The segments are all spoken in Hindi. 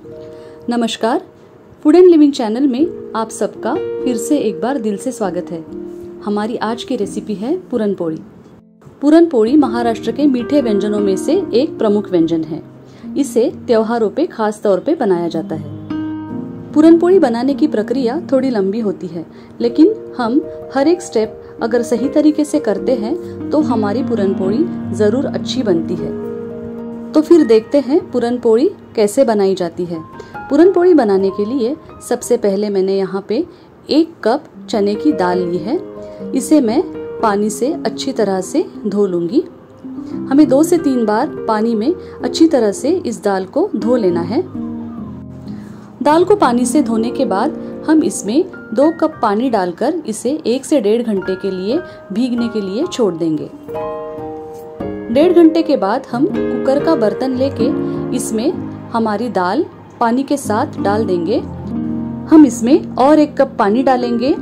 नमस्कार, फूड एंड लिविंग चैनल में आप सबका फिर से एक बार दिल से स्वागत है। हमारी आज की रेसिपी है पूरन पोड़ी। पूरन पोड़ी महाराष्ट्र के मीठे व्यंजनों में से एक प्रमुख व्यंजन है। इसे त्योहारों पे खास तौर पे बनाया जाता है। पूरन पोड़ी बनाने की प्रक्रिया थोड़ी लंबी होती है, लेकिन हम हर एक स्टेप अगर सही तरीके से करते हैं तो हमारी पूरन पोड़ी जरूर अच्छी बनती है। तो फिर देखते हैं पूरन पोड़ी कैसे बनाई जाती है। पूरन पोड़ी बनाने के लिए सबसे पहले मैंने यहाँ पे 1 कप चने की दाल ली है। इसे मैं पानी से अच्छी तरह से धो लूंगी। हमें 2 से 3 बार पानी में अच्छी तरह से इस दाल को धो लेना है। दाल को पानी से धोने के बाद हम इसमें 2 कप पानी डालकर इसे 1 से 1.5 घंटे के लिए भीगने के लिए छोड़ देंगे। 1.5 घंटे के बाद हम कुकर का बर्तन लेके इसमें हमारी दाल पानी के साथ डाल देंगे। हम इसमें और 1 कप पानी डालेंगे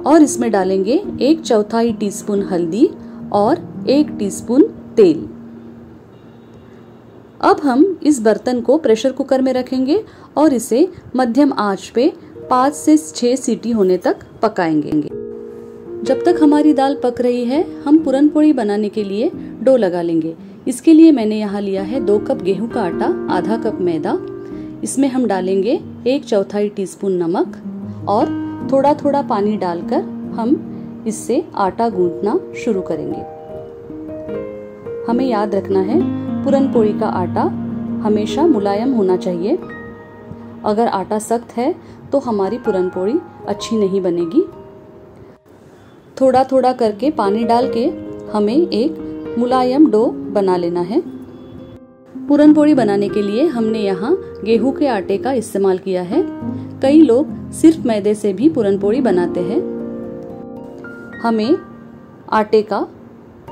और इसमें डालेंगे 1/4 टीस्पून हल्दी और 1 टीस्पून तेल। अब हम इस बर्तन को प्रेशर कुकर में रखेंगे और इसे मध्यम आंच पे 5 से 6 सीटी होने तक पकाएंगे। जब तक हमारी दाल पक रही है, हम पूरन पोड़ी बनाने के लिए डो लगा लेंगे। इसके लिए मैंने यहाँ लिया है 2 कप गेहूं का आटा, आधा कप मैदा। इसमें हम डालेंगे 1/4 टीस्पून नमक और थोड़ा थोड़ा पानी डालकर हम इससे आटा गूंथना शुरू करेंगे। हमें याद रखना है, पूरन पोड़ी का आटा हमेशा मुलायम होना चाहिए। अगर आटा सख्त है तो हमारी पूरन पोड़ी अच्छी नहीं बनेगी। थोड़ा थोड़ा करके पानी डाल के हमें एक मुलायम डो बना लेना है। पूरन पोड़ी बनाने के लिए हमने यहाँ गेहूं के आटे का इस्तेमाल किया है। कई लोग सिर्फ मैदे से भी पूरन पोड़ी बनाते हैं। हमें आटे का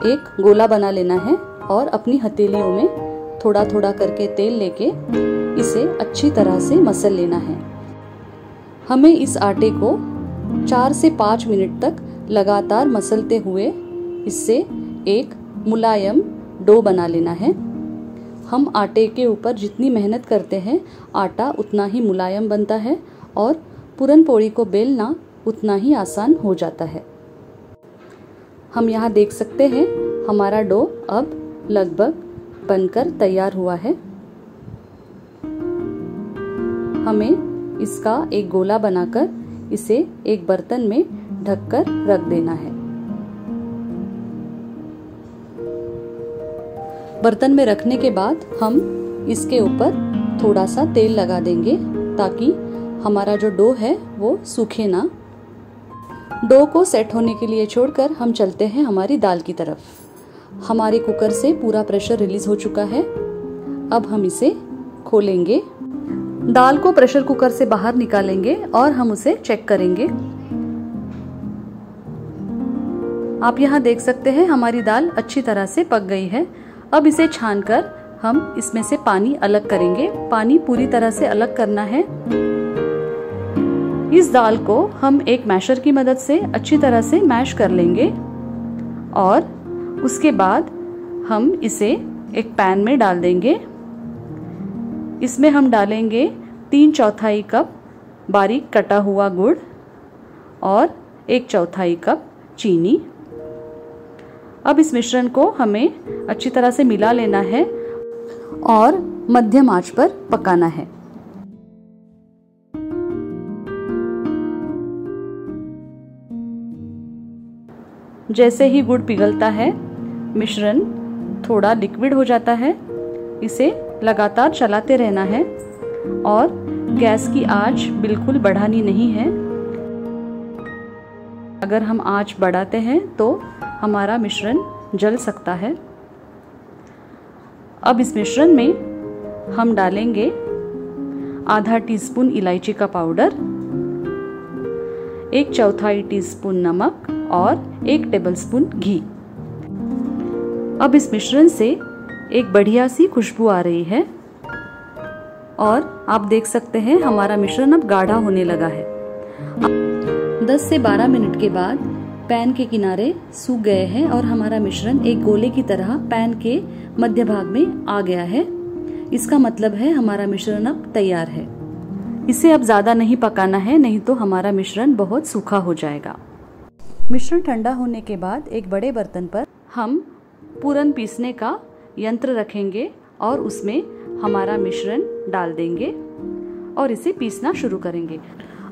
एक गोला बना लेना है और अपनी हथेलियों में थोड़ा थोड़ा करके तेल लेके इसे अच्छी तरह से मसल लेना है। हमें इस आटे को 4 से 5 मिनट तक लगातार मसलते हुए इससे एक मुलायम डो बना लेना है। हम आटे के ऊपर जितनी मेहनत करते हैं, आटा उतना ही मुलायम बनता है और पूरन पोड़ी को बेलना उतना ही आसान हो जाता है। हम यहाँ देख सकते हैं हमारा डो अब लगभग बनकर तैयार हुआ है। हमें इसका एक गोला बनाकर इसे एक बर्तन में ढककर रख देना है। बर्तन में रखने के बाद हम इसके ऊपर थोड़ा सा तेल लगा देंगे ताकि हमारा जो डो है वो सूखे ना। डो को सेट होने के लिए छोड़कर हम चलते हैं हमारी दाल की तरफ। हमारे कुकर से पूरा प्रेशर रिलीज हो चुका है। अब हम इसे खोलेंगे। दाल को प्रेशर कुकर से बाहर निकालेंगे और हम उसे चेक करेंगे। आप यहाँ देख सकते हैं हमारी दाल अच्छी तरह से पक गई है। अब इसे छानकर हम इसमें से पानी अलग करेंगे। पानी पूरी तरह से अलग करना है। इस दाल को हम एक मैशर की मदद से अच्छी तरह से मैश कर लेंगे और उसके बाद हम इसे एक पैन में डाल देंगे। इसमें हम डालेंगे 3/4 कप बारीक कटा हुआ गुड़ और 1/4 कप चीनी। अब इस मिश्रण को हमें अच्छी तरह से मिला लेना है और मध्यम आंच पर पकाना है। जैसे ही गुड़ पिघलता है, मिश्रण थोड़ा लिक्विड हो जाता है। इसे लगातार चलाते रहना है और गैस की आंच बिल्कुल बढ़ानी नहीं है। अगर हम आंच बढ़ाते हैं तो हमारा मिश्रण जल सकता है। अब इस मिश्रण में हम डालेंगे आधा टीस्पून इलायची का पाउडर, 1/4 टीस्पून नमक और 1 टेबलस्पून घी। अब इस मिश्रण से एक बढ़िया सी खुशबू आ रही है और आप देख सकते हैं हमारा मिश्रण अब गाढ़ा होने लगा है। 10 से 12 मिनट के बाद पैन के किनारे सूख गए हैं और हमारा मिश्रण एक गोले की तरह पैन के मध्य भाग में आ गया है। इसका मतलब है हमारा मिश्रण अब तैयार है। इसे अब ज़्यादा नहीं पकाना है, नहीं तो हमारा मिश्रण बहुत सूखा हो जाएगा। मिश्रण ठंडा होने के बाद एक बड़े बर्तन पर हम पूरन पीसने का यंत्र रखेंगे और उसमें हमारा मिश्रण डाल देंगे और इसे पीसना शुरू करेंगे।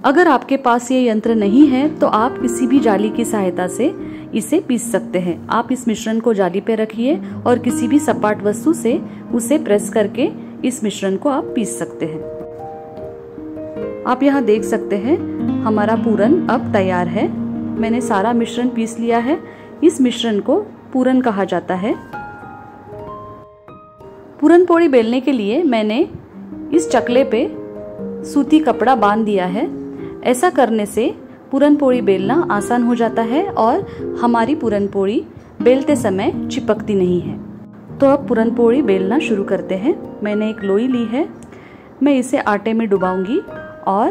अगर आपके पास ये यंत्र नहीं है तो आप किसी भी जाली की सहायता से इसे पीस सकते हैं। आप इस मिश्रण को जाली पे रखिए और किसी भी सपाट वस्तु से उसे प्रेस करके इस मिश्रण को आप पीस सकते हैं। आप यहाँ देख सकते हैं हमारा पूरन अब तैयार है। मैंने सारा मिश्रण पीस लिया है। इस मिश्रण को पूरन कहा जाता है। पूरन पोड़ी बेलने के लिए मैंने इस चकले पे सूती कपड़ा बांध दिया है। ऐसा करने से पूरन पोड़ी बेलना आसान हो जाता है और हमारी पूरन पोड़ी बेलते समय चिपकती नहीं है। तो अब पूरन पोड़ी बेलना शुरू करते हैं। मैंने एक लोई ली है। मैं इसे आटे में डुबाऊंगी और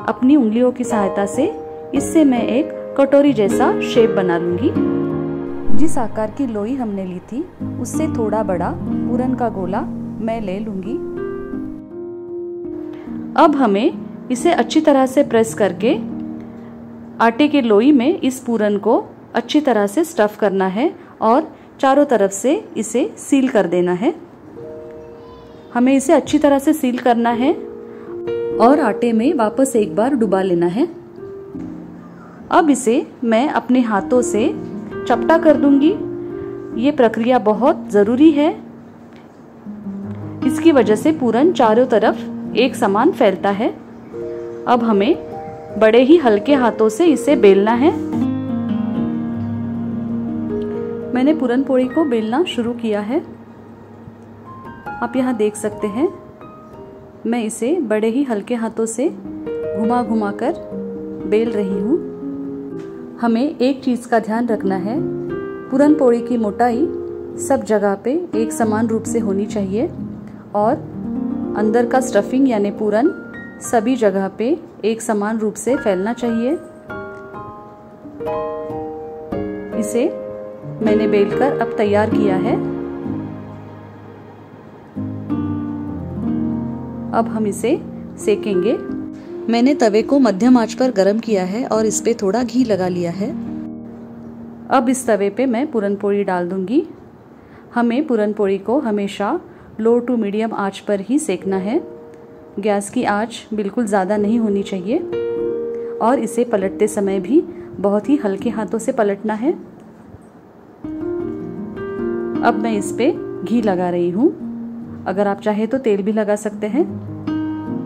अपनी उंगलियों की सहायता से इससे मैं एक कटोरी जैसा शेप बना लूंगी। जिस आकार की लोई हमने ली थी उससे थोड़ा बड़ा पूरन का गोला मैं ले लूंगी। अब हमें इसे अच्छी तरह से प्रेस करके आटे की लोई में इस पूरन को अच्छी तरह से स्टफ करना है और चारों तरफ से इसे सील कर देना है। हमें इसे अच्छी तरह से सील करना है और आटे में वापस एक बार डुबा लेना है। अब इसे मैं अपने हाथों से चपटा कर दूंगी। ये प्रक्रिया बहुत जरूरी है। इसकी वजह से पूरन चारों तरफ एक समान फैलता है। अब हमें बड़े ही हल्के हाथों से इसे बेलना है। मैंने पूरन पोड़ी को बेलना शुरू किया है। आप यहाँ देख सकते हैं मैं इसे बड़े ही हल्के हाथों से घुमा घुमा कर बेल रही हूँ। हमें एक चीज़ का ध्यान रखना है, पूरन पोड़ी की मोटाई सब जगह पे एक समान रूप से होनी चाहिए और अंदर का स्टफिंग यानी पूरन सभी जगह पे एक समान रूप से फैलना चाहिए। इसे मैंने बेलकर अब तैयार किया है। अब हम इसे सेकेंगे। मैंने तवे को मध्यम आंच पर गरम किया है और इस पे थोड़ा घी लगा लिया है। अब इस तवे पे मैं पूरन पोड़ी डाल दूंगी। हमें पूरन पोड़ी को हमेशा लो टू मीडियम आंच पर ही सेकना है। गैस की आंच बिल्कुल ज़्यादा नहीं होनी चाहिए और इसे पलटते समय भी बहुत ही हल्के हाथों से पलटना है। अब मैं इस पे घी लगा रही हूँ। अगर आप चाहे तो तेल भी लगा सकते हैं।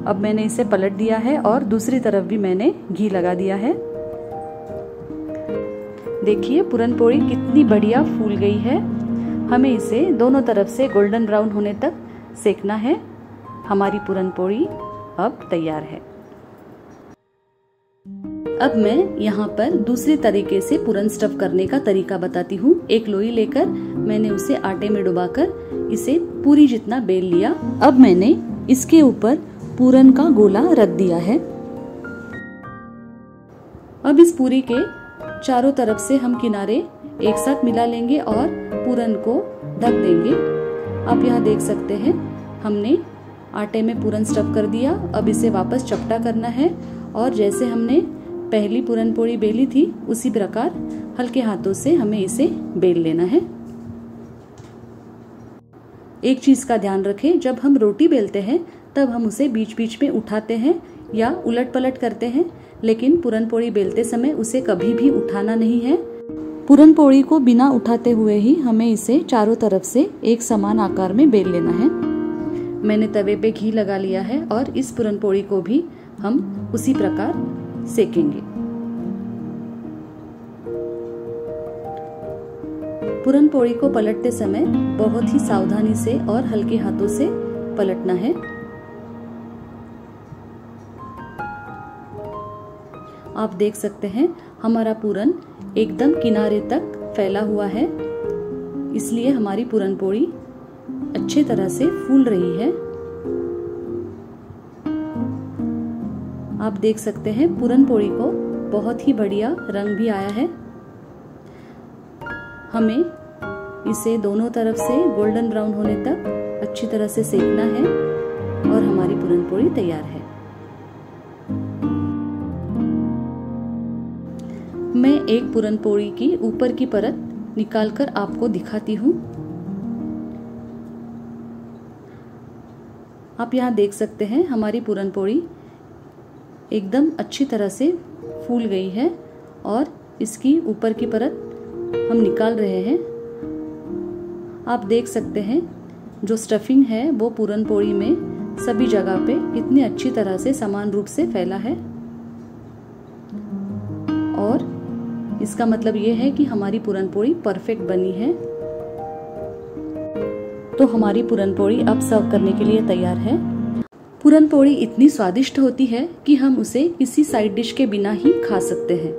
अब मैंने इसे पलट दिया है और दूसरी तरफ भी मैंने घी लगा दिया है। देखिए पूरन पोड़ी कितनी बढ़िया फूल गई है। हमें इसे दोनों तरफ से गोल्डन ब्राउन होने तक सेकना है। हमारी पूरन पोड़ी अब तैयार है। अब मैं यहाँ पर दूसरे तरीके से पूरन स्टफ करने का तरीका बताती हूँ। एक लोई लेकर मैंने उसे आटे में डुबाकर इसे पूरी जितना बेल लिया। अब मैंने इसके ऊपर पूरन का गोला रख दिया है। अब इस पूरी के चारों तरफ से हम किनारे एक साथ मिला लेंगे और पूरन को ढक देंगे। आप यहाँ देख सकते हैं हमने आटे में पूरन स्टफ कर दिया। अब इसे वापस चपटा करना है और जैसे हमने पहली पूरन पोड़ी बेली थी उसी प्रकार हल्के हाथों से हमें इसे बेल लेना है। एक चीज का ध्यान रखें, जब हम रोटी बेलते हैं तब हम उसे बीच बीच में उठाते हैं या उलट पलट करते हैं, लेकिन पूरन पोड़ी बेलते समय उसे कभी भी उठाना नहीं है। पूरन पोड़ी को बिना उठाते हुए ही हमें इसे चारों तरफ से एक समान आकार में बेल लेना है। मैंने तवे पे घी लगा लिया है और इस पूरन पोड़ी को भी हम उसी प्रकार सेकेंगे। पूरन पोड़ी को पलटते समय बहुत ही सावधानी से और हल्के हाथों से पलटना है। आप देख सकते हैं हमारा पूरन एकदम किनारे तक फैला हुआ है, इसलिए हमारी पूरन पोड़ी अच्छे तरह से फूल रही है। आप देख सकते हैं पूरन पोड़ी को बहुत ही बढ़िया रंग भी आया है। हमें इसे दोनों तरफ से गोल्डन ब्राउन होने तक अच्छी तरह से सेकना है और हमारी पूरन पोड़ी तैयार है। मैं एक पूरन पोड़ी की ऊपर की परत निकालकर आपको दिखाती हूँ। आप यहाँ देख सकते हैं हमारी पूरन पोड़ी एकदम अच्छी तरह से फूल गई है और इसकी ऊपर की परत हम निकाल रहे हैं। आप देख सकते हैं जो स्टफिंग है वो पूरन पोड़ी में सभी जगह पे कितनी अच्छी तरह से समान रूप से फैला है और इसका मतलब ये है कि हमारी पूरन पोड़ी परफेक्ट बनी है। तो हमारी पूरन पोड़ी अब सर्व करने के लिए तैयार है। पूरन पोड़ी इतनी स्वादिष्ट होती है कि हम उसे किसी साइड डिश के बिना ही खा सकते हैं।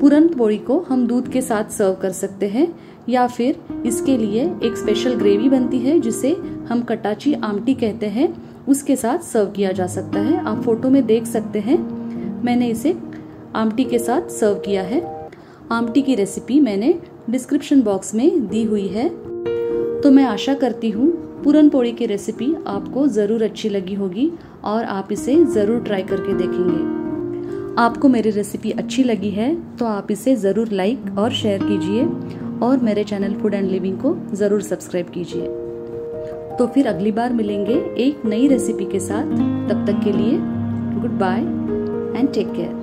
पूरन पोड़ी को हम दूध के साथ सर्व कर सकते हैं या फिर इसके लिए एक स्पेशल ग्रेवी बनती है जिसे हम कटाची आमटी कहते हैं, उसके साथ सर्व किया जा सकता है। आप फोटो में देख सकते हैं मैंने इसे आमटी के साथ सर्व किया है। आमटी की रेसिपी मैंने डिस्क्रिप्शन बॉक्स में दी हुई है। तो मैं आशा करती हूँ पूरन पोड़ी की रेसिपी आपको ज़रूर अच्छी लगी होगी और आप इसे ज़रूर ट्राई करके देखेंगे। आपको मेरी रेसिपी अच्छी लगी है तो आप इसे ज़रूर लाइक और शेयर कीजिए और मेरे चैनल फूड एंड लिविंग को ज़रूर सब्सक्राइब कीजिए। तो फिर अगली बार मिलेंगे एक नई रेसिपी के साथ। तब तक के लिए good bye and take care.